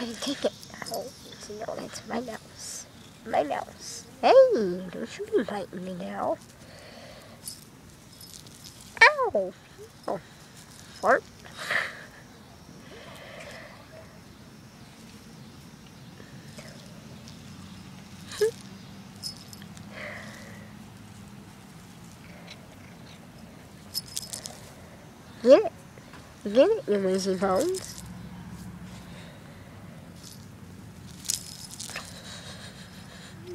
try to take it. Oh, no, that's my mouse. My mouse. Hey, don't you be biting me now. Ow! Oh, fart. Get it. Get it, you lazy bones.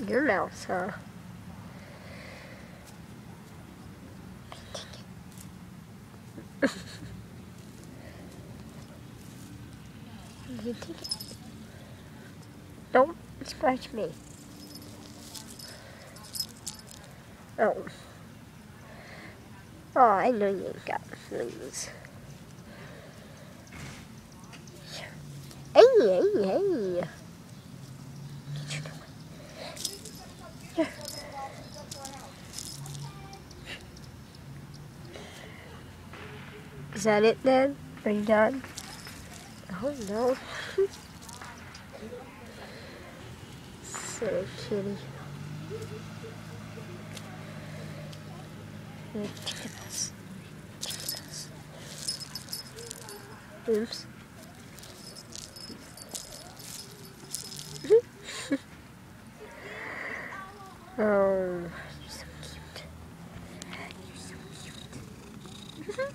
Your mouse, huh? You take it. Don't scratch me. Oh. Oh, I know you got fleas. Hey, hey, hey. Is that it then? Are you done? Oh no. Silly kitty. Tickles. Tickles. Oops. Oh, you're so cute. You're so cute.